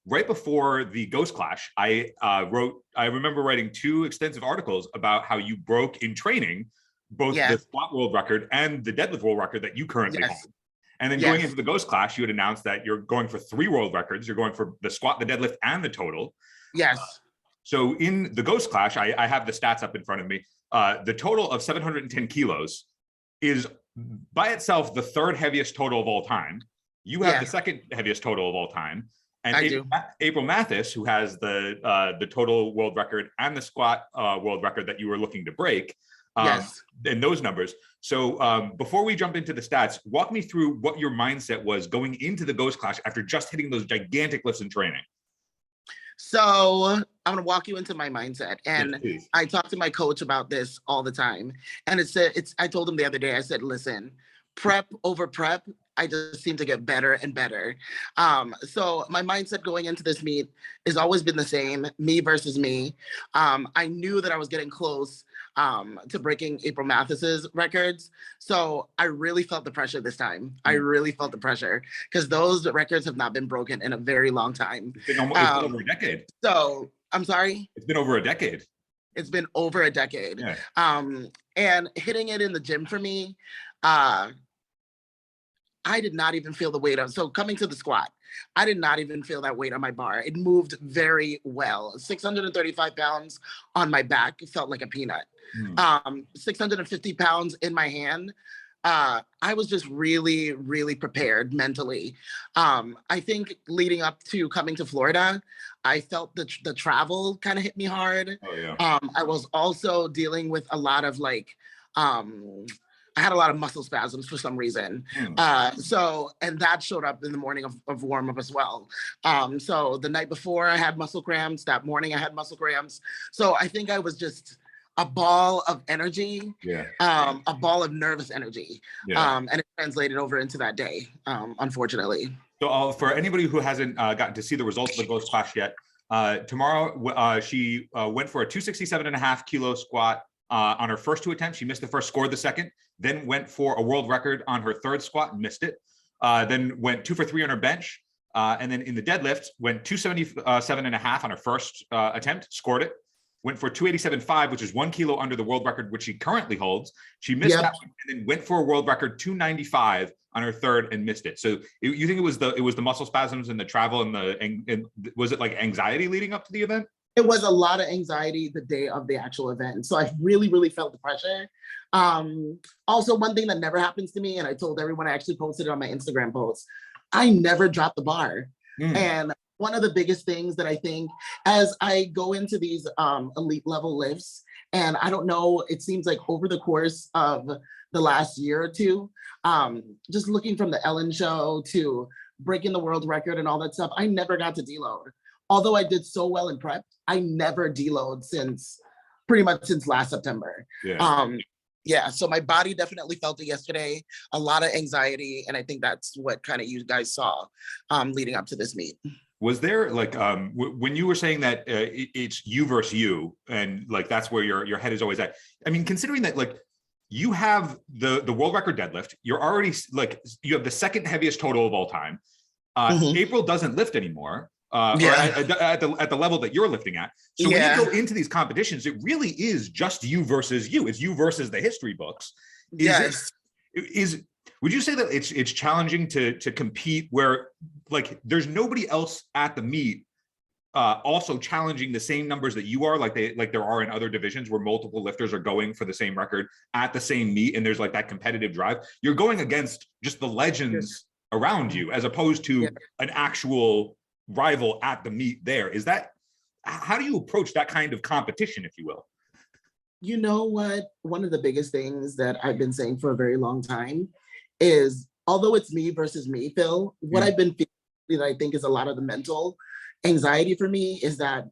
right before the Ghost Clash, I remember writing 2 extensive articles about how you broke in training both the squat world record and the deadlift world record that you currently hold. And then going into the Ghost Clash, you had announced that you're going for 3 world records. You're going for the squat, the deadlift, and the total. So in the Ghost Clash, I have the stats up in front of me. The total of 710 kilos is by itself the 3rd heaviest total of all time. You have the 2nd heaviest total of all time. And April Mathis, who has the total world record and the squat world record that you were looking to break, in those numbers. So before we jump into the stats, walk me through what your mindset was going into the Ghost Clash after just hitting those gigantic lifts in training. So I'm going to walk you into my mindset. And I talk to my coach about this all the time. And I told him the other day, I said, listen, prep over prep, I just seem to get better and better. So my mindset going into this meet has always been the same, me versus me. I knew that I was getting close to breaking April Mathis's records. So I really felt the pressure this time. I really felt the pressure because those records have not been broken in a very long time. It's been over a decade. So I'm sorry? It's been over a decade. It's been over a decade. And hitting it in the gym for me, I did not even feel the weight of, so coming to the squat, I did not even feel that weight on my bar. It moved very well. 635 pounds on my back, it felt like a peanut. 650 pounds in my hand. I was just really, really prepared mentally. I think leading up to coming to Florida, I felt the travel kind of hit me hard. I was also dealing with a lot of I had a lot of muscle spasms for some reason. And that showed up in the morning of warm up as well. So the night before I had muscle cramps, that morning I had muscle cramps. So I think I was just a ball of energy, a ball of nervous energy. And it translated over into that day, unfortunately. So for anybody who hasn't gotten to see the results of the Ghost Clash yet, tomorrow she went for a 267.5 kilo squat. On her first 2 attempts, she missed the first, scored the second, then went for a world record on her 3rd squat and missed it. Then went 2 for 3 on her bench. And then in the deadlift, went 277.5 on her first attempt, scored it. Went for 287.5, which is 1 kilo under the world record, which she currently holds. She missed that one, and then went for a world record 295 on her 3rd and missed it. So you think it was the muscle spasms and the travel and was it like anxiety leading up to the event? It was a lot of anxiety the day of the actual event. So I really, really felt the pressure. Also, one thing that never happens to me, and I told everyone, I actually posted it on my Instagram post, I never drop the bar. And one of the biggest things that I think as I go into these elite level lifts, and I don't know, it seems like over the course of the last year or 2, just looking from the Ellen show to breaking the world record and all that stuff, I never got to deload. Although I did so well in prep, I never deload pretty much since last September. So my body definitely felt it yesterday, a lot of anxiety, and I think that's what kind of you guys saw leading up to this meet. Was there when you were saying that it's you versus you, and that's where your head is always at? I mean, considering that you have the world record deadlift, you're already you have the 2nd heaviest total of all time. April doesn't lift anymore. Or at the level that you're lifting at. So when you go into these competitions, it really is just you versus you. It's you versus the history books. Would you say that it's challenging to compete where there's nobody else at the meet also challenging the same numbers that you are, like there are in other divisions where multiple lifters are going for the same record at the same meet, and there's that competitive drive? You're going against just the legends around you as opposed to an actual rival at the meet there. How do you approach that kind of competition, if you will? You know what? One of the biggest things that I've been saying for a very long time is, although it's me versus me, Phil, what I've been feeling that I think is a lot of the mental anxiety for me is that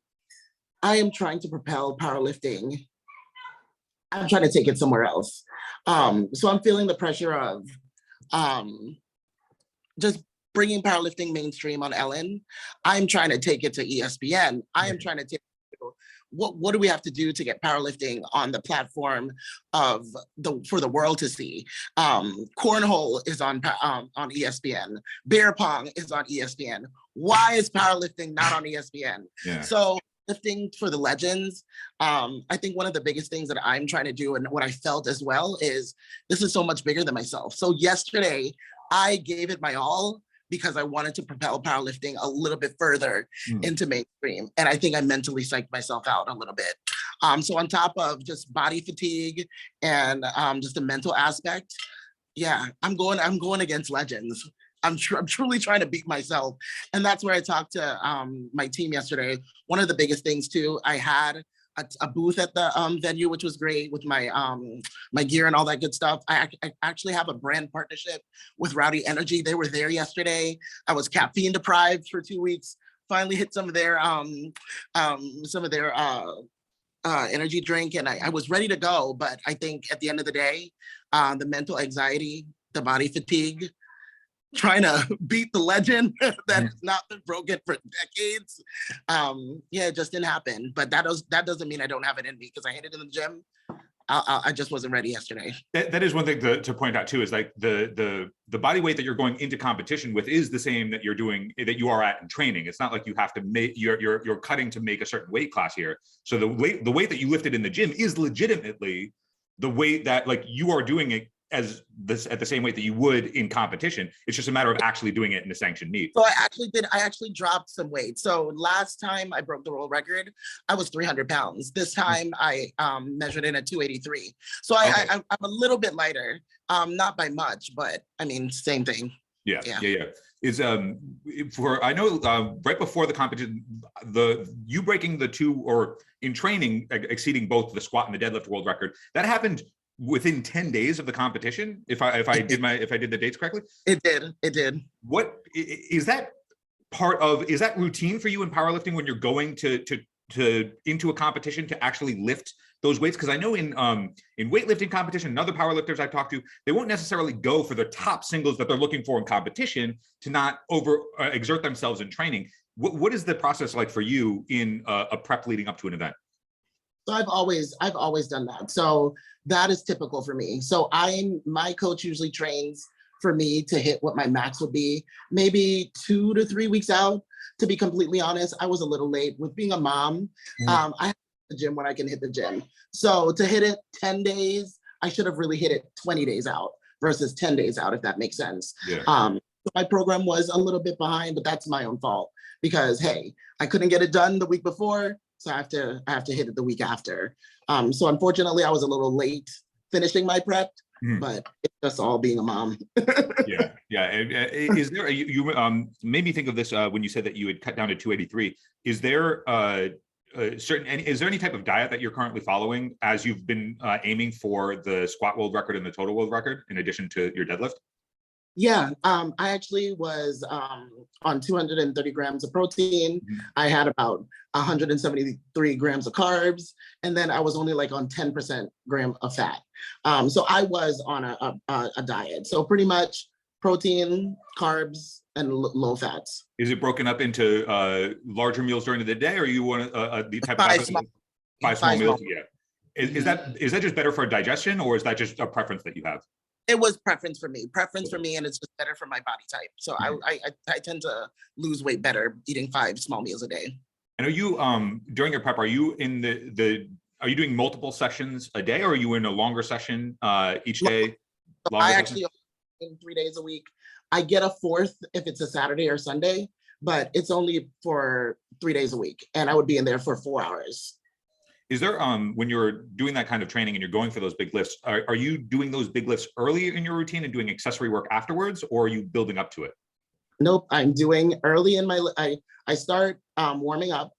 I am trying to propel powerlifting. I'm trying to take it somewhere else. So I'm feeling the pressure of just bringing powerlifting mainstream on Ellen. I'm trying to take it to ESPN. I am trying to take what do we have to do to get powerlifting on the platform for the world to see? Cornhole is on ESPN. Beer pong is on ESPN. why is powerlifting not on ESPN? Yeah. So lifting for the legends, I think one of the biggest things that I'm trying to do, and what I felt as well, is this is so much bigger than myself. So yesterday, I gave it my all because I wanted to propel powerlifting a little bit further into mainstream. And I think I mentally psyched myself out a little bit. So on top of just body fatigue and just the mental aspect, yeah, I'm going against legends. I'm truly trying to beat myself. And that's where I talked to my team yesterday. One of the biggest things too, I had a booth at the venue, which was great with my my gear and all that good stuff. I actually have a brand partnership with Rowdy Energy. They were there yesterday. I was caffeine deprived for 2 weeks. Finally hit some of their energy drink, and I was ready to go. But I think at the end of the day, the mental anxiety, the body fatigue, trying to beat the legend that has not been broken for decades. Yeah, it just didn't happen. But that doesn't mean I don't have it in me, because I hit it in the gym. I just wasn't ready yesterday. That is one thing to point out too, is like the body weight that you're going into competition with is the same that you are at in training. It's not like you have to make you're cutting to make a certain weight class here. So the weight that you lifted in the gym is legitimately the weight that, like, you are doing it at the same weight that you would in competition. It's just a matter of actually doing it in a sanctioned meet. So I actually dropped some weight. So last time I broke the world record, I was 300 pounds. This time I measured in at 283. So I'm a little bit lighter, not by much, but I mean, same thing. Yeah. Is for, I know right before the competition, you breaking the two, or in training exceeding both the squat and the deadlift world record, that happened within 10 days of the competition, if I did the dates correctly. It did. What is that part of? Is that routine for you in powerlifting when you're going to into a competition to actually lift those weights? Because I know in weightlifting competition and other powerlifters I've talked to, they won't necessarily go for the top singles that they're looking for in competition to not over exert themselves in training. What is the process like for you in a prep leading up to an event? So I've always done that. So that is typical for me. So my coach usually trains for me to hit what my max would be, maybe 2 to 3 weeks out. To be completely honest, I was a little late with being a mom. I have the gym when I can hit the gym. So to hit it 10 days, I should have really hit it 20 days out versus 10 days out, if that makes sense. Yeah. So my program was a little bit behind, but that's my own fault, because hey, I couldn't get it done the week before. So I have to hit it the week after. So unfortunately, I was a little late finishing my prep, but it's just all being a mom. Yeah. Is there you made me think of this when you said that you had cut down to 283? Is there is there any type of diet that you're currently following as you've been aiming for the squat world record and the total world record, in addition to your deadlift? Yeah, I actually was on 230 grams of protein. I had about 173 grams of carbs, and then I was only like on 10% gram of fat. So I was on a diet. So pretty much protein, carbs, and low fats. Is it broken up into larger meals during the day, or you want the type of five small meals? Yeah. Is that just better for digestion, or is that just a preference that you have? It was preference for me, and it's just better for my body type. So I tend to lose weight better eating 5 small meals a day. And are you during your prep, are you in are you doing multiple sessions a day, or are you in a longer session each day? I actually in 3 days a week. I get a 4th if it's a Saturday or Sunday, but it's only for 3 days a week, and I would be in there for 4 hours. Is there, when you're doing that kind of training and you're going for those big lifts, are you doing those big lifts early in your routine and doing accessory work afterwards, or are you building up to it? Nope, I'm doing early in my, I start warming up.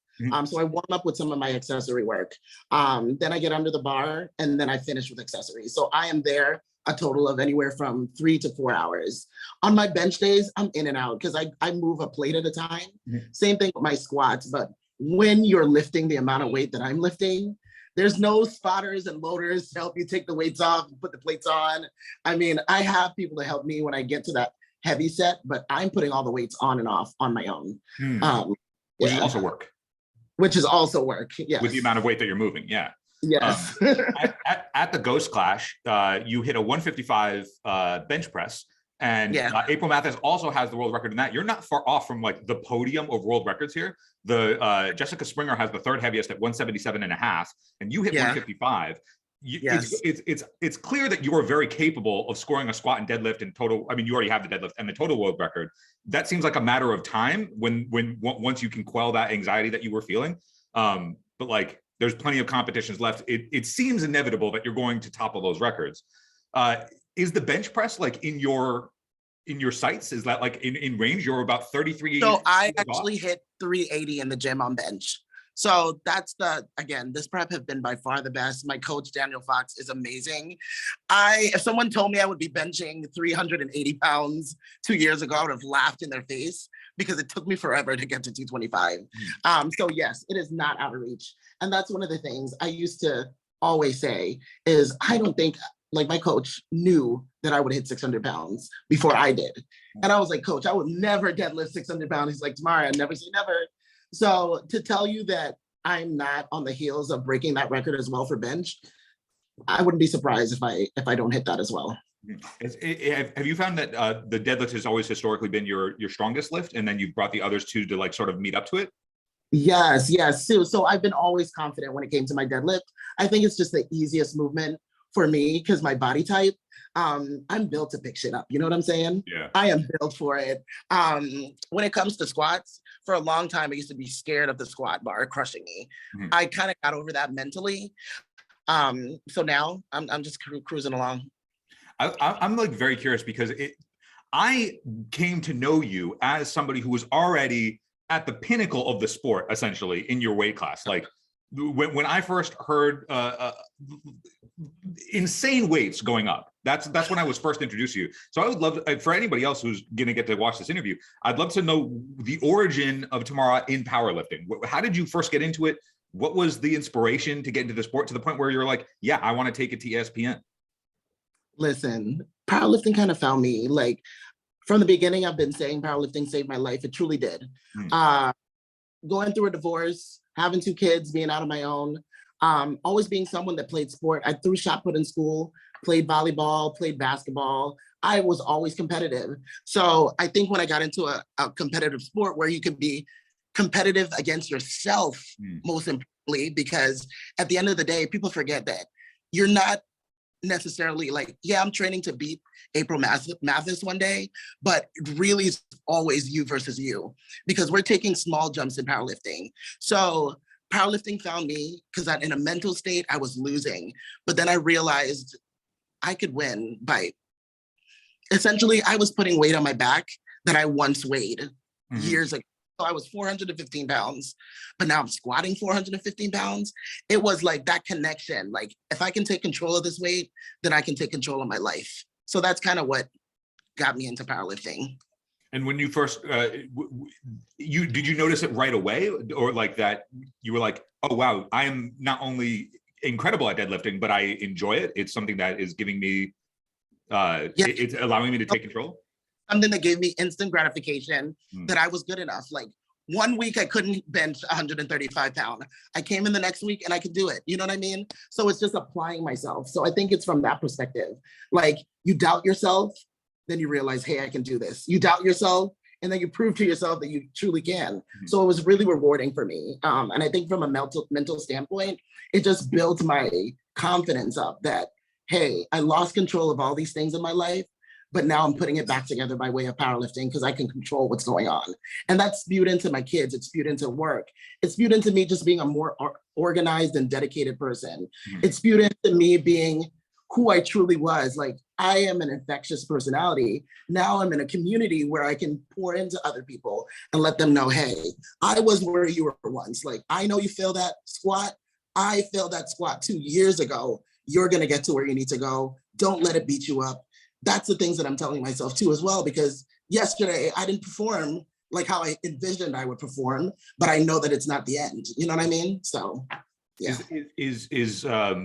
So I warm up with some of my accessory work. Then I get under the bar, and then I finish with accessories. So I am there a total of anywhere from 3 to 4 hours. On my bench days, I'm in and out because I move a plate at a time. Same thing with my squats, but when you're lifting the amount of weight that I'm lifting, there's no spotters and loaders to help you take the weights off and put the plates on. I mean, I have people to help me when I get to that heavy set, but I'm putting all the weights on and off on my own. Which is also work. Which is also work, yes. With the amount of weight that you're moving, yeah. Yes. At the Ghost Clash, you hit a 155 bench press. And April Mathis also has the world record in that. You're not far off from like the podium of world records here. The Jessica Springer has the third heaviest at 177.5, and you hit 155. It's clear that you are very capable of scoring a squat and deadlift and total. I mean, you already have the deadlift and the total world record. That seems like a matter of time when once you can quell that anxiety that you were feeling. But like, there's plenty of competitions left. It seems inevitable that you're going to topple those records. Is the bench press like in your sights? Is that like in range? You're about 33. So I actually hit 380 in the gym on bench. So that's again, this prep have been by far the best. My coach, Daniel Fox, is amazing. If someone told me I would be benching 380 pounds 2 years ago, I would have laughed in their face because it took me forever to get to 225. So yes, it is not out of reach. And that's one of the things I used to always say is I don't think, like my coach knew that I would hit 600 pounds before I did. And I was like, coach, I would never deadlift 600 pounds. He's like, Tamara, never say never. So to tell you that I'm not on the heels of breaking that record as well for bench, I wouldn't be surprised if I don't hit that as well. Have you found that the deadlift has always historically been your strongest lift, and then you've brought the others two to like sort of meet up to it? Yes. So I've been always confident when it came to my deadlift. I think it's just the easiest movement for me because my body type, I'm built to pick shit up. You know what I'm saying? Yeah. I am built for it. When it comes to squats, for a long time, I used to be scared of the squat bar crushing me. I kind of got over that mentally. So now I'm just cruising along. I'm like very curious because I came to know you as somebody who was already at the pinnacle of the sport, essentially, in your weight class. Like when I first heard insane weights going up, that's when I was first introduced to you. So I would love for anybody else who's gonna get to watch this interview, I'd love to know the origin of Tamara in powerlifting. How did you first get into it? What was the inspiration to get into the sport to the point where you're like, yeah, I want to take it to ESPN? Listen, powerlifting kind of found me. Like from the beginning, I've been saying powerlifting saved my life. It truly did. Going through a divorce, having 2 kids, being out on my own, always being someone that played sport. I threw shot put in school, played volleyball, played basketball. I was always competitive. So I think when I got into a competitive sport where you can be competitive against yourself, most importantly, because at the end of the day, people forget that you're not necessarily like, yeah, I'm training to beat April Mathis one day, but it really is always you versus you because we're taking small jumps in powerlifting. So powerlifting found me because in a mental state, I was losing, but then I realized I could win by essentially, I was putting weight on my back that I once weighed years ago. So I was 415 pounds, but now I'm squatting 415 pounds. It was like that connection. Like if I can take control of this weight, then I can take control of my life. So that's kind of what got me into powerlifting. And when you first, did you notice it right away, or like that you were like, oh wow, I am not only incredible at deadlifting, but I enjoy it. It's something that is giving me, it's allowing me to take control. Something that gave me instant gratification that I was good enough. Like 1 week I couldn't bench 135 pounds. I came in the next week and I could do it. You know what I mean? So it's just applying myself. So I think it's from that perspective. Like you doubt yourself, then you realize, hey, I can do this. You doubt yourself, and then you prove to yourself that you truly can. So it was really rewarding for me. And I think from a mental standpoint, it just built my confidence up that, hey, I lost control of all these things in my life, but now I'm putting it back together by way of powerlifting because I can control what's going on. And that's spewed into my kids. It's spewed into work. It's spewed into me just being a more organized and dedicated person. It's spewed into me being who I truly was. Like I am an infectious personality. Now I'm in a community where I can pour into other people and let them know, hey, I was where you were once. Like, I know you failed that squat. I failed that squat 2 years ago. You're gonna get to where you need to go. Don't let it beat you up. That's the things that I'm telling myself too as well, because yesterday I didn't perform like how I envisioned I would perform, but I know that it's not the end. You know what I mean? So, yeah. Is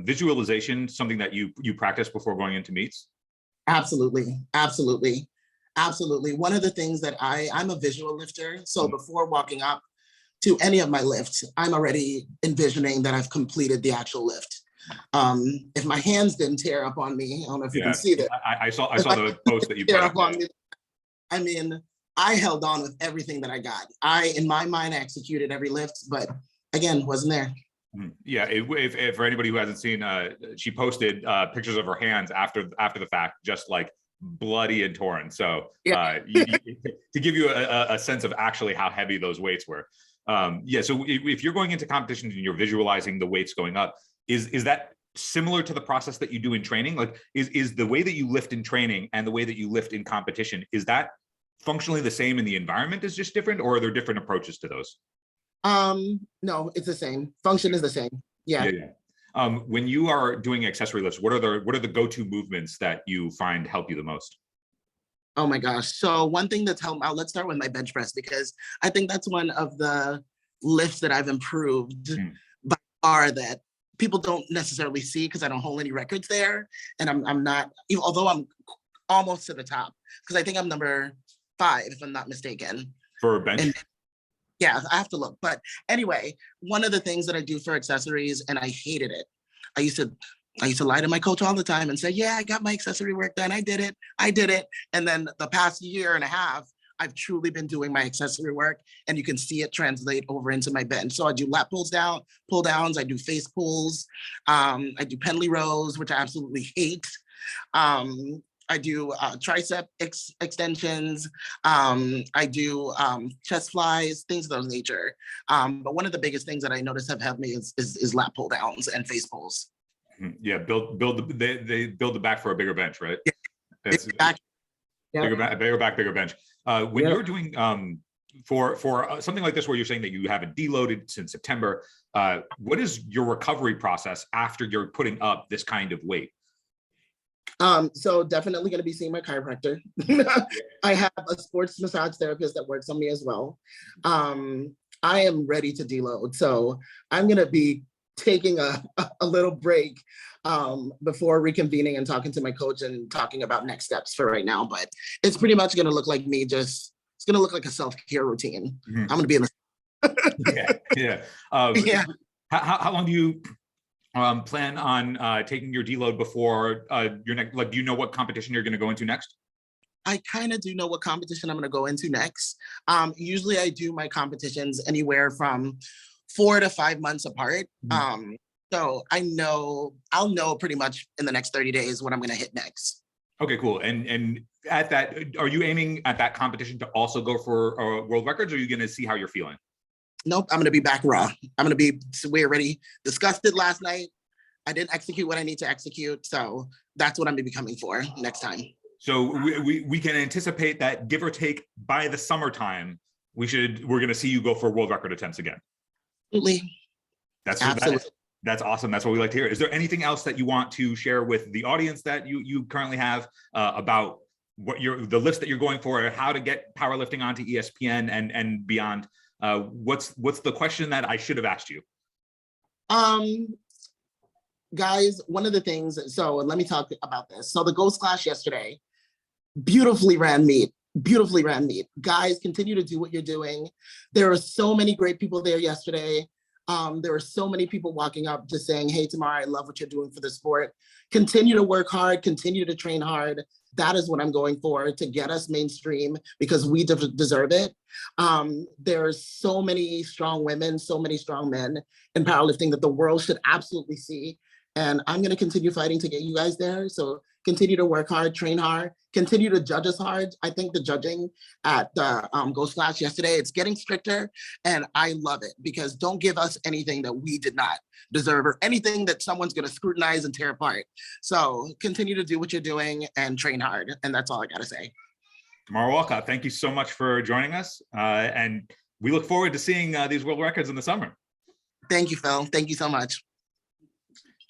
visualization something that you practice before going into meets? Absolutely, absolutely, absolutely. One of the things that I'm a visual lifter. So before walking up to any of my lifts, I'm already envisioning that I've completed the actual lift. If my hands didn't tear up on me, I don't know if you can see that. I saw the post that you put up on me. I mean, I held on with everything that I got. In my mind, I executed every lift, but again, wasn't there. Yeah, if for anybody who hasn't seen, she posted pictures of her hands after the fact, just like bloody and torn. So to give you a sense of actually how heavy those weights were. Yeah, so if you're going into competitions and you're visualizing the weights going up, is that similar to the process that you do in training? Like, is the way that you lift in training and the way that you lift in competition, is that functionally the same and the environment is just different, or are there different approaches to those? No, it's the same. Function is the same. Yeah. When you are doing accessory lifts, what are the go-to movements that you find help you the most? Oh my gosh. So one thing that's helped out, let's start with my bench press, because I think that's one of the lifts that I've improved by far that people don't necessarily see because I don't hold any records there. And I'm not, although I'm almost to the top, because I think I'm number 5, if I'm not mistaken. For bench? And yeah, I have to look. But anyway, one of the things that I do for accessories, and I hated it. I used to lie to my coach all the time and say, yeah, I got my accessory work done. I did it. And then the past year and a half, I've truly been doing my accessory work, and you can see it translate over into my bench. So I do lat pull downs, I do face pulls, I do pendlay rows, which I absolutely hate. I do tricep extensions. I do chest flies, things of those nature. But one of the biggest things that I notice have helped me is lat pull downs and face pulls. Yeah, they build the back for a bigger bench, right? Yeah. It's bigger back, bigger bench. When you're doing for something like this, where you're saying that you haven't deloaded since September, what is your recovery process after you're putting up this kind of weight? So definitely going to be seeing my chiropractor. I have a sports massage therapist that works on me as well. I am ready to deload. So I'm going to be taking a little break before reconvening and talking to my coach and talking about next steps for right now. But it's pretty much going to look like me it's going to look like a self-care routine. I'm going to be in the How long do you plan on taking your deload before your next? Like, do you know what competition you're going to go into next? I kind of do know what competition I'm going to go into next. Usually I do my competitions anywhere from 4 to 5 months apart. So I'll know pretty much in the next 30 days what I'm going to hit next. Okay, cool. And at that, are you aiming at that competition to also go for world records, or are you going to see how you're feeling? Nope, I'm going to be back raw. We already discussed it last night. I didn't execute what I need to execute. So that's what I'm going to be coming for next time. So we can anticipate that, give or take, by the summertime, we're going to see you go for world record attempts again. Absolutely. That's awesome. That's what we like to hear. Is there anything else that you want to share with the audience that you currently have about what the list that you're going for, how to get powerlifting onto ESPN and beyond? What's the question that I should have asked you? Guys, one of the things, so let me talk about this. So the Ghost Clash yesterday, beautifully ran meet. Guys, continue to do what you're doing. There are so many great people there yesterday. There were so many people walking up just saying, hey, Tamara, I love what you're doing for the sport. Continue to work hard, continue to train hard. That is what I'm going for, to get us mainstream, because we deserve it. There's so many strong women, so many strong men in powerlifting that the world should absolutely see. And I'm going to continue fighting to get you guys there. So continue to work hard, train hard, continue to judge us hard. I think the judging at the Ghost Clash yesterday, it's getting stricter, and I love it, because don't give us anything that we did not deserve, or anything that someone's going to scrutinize and tear apart. So continue to do what you're doing and train hard. And that's all I got to say. Tamara Walcott, thank you so much for joining us. And we look forward to seeing these world records in the summer. Thank you, Phil. Thank you so much.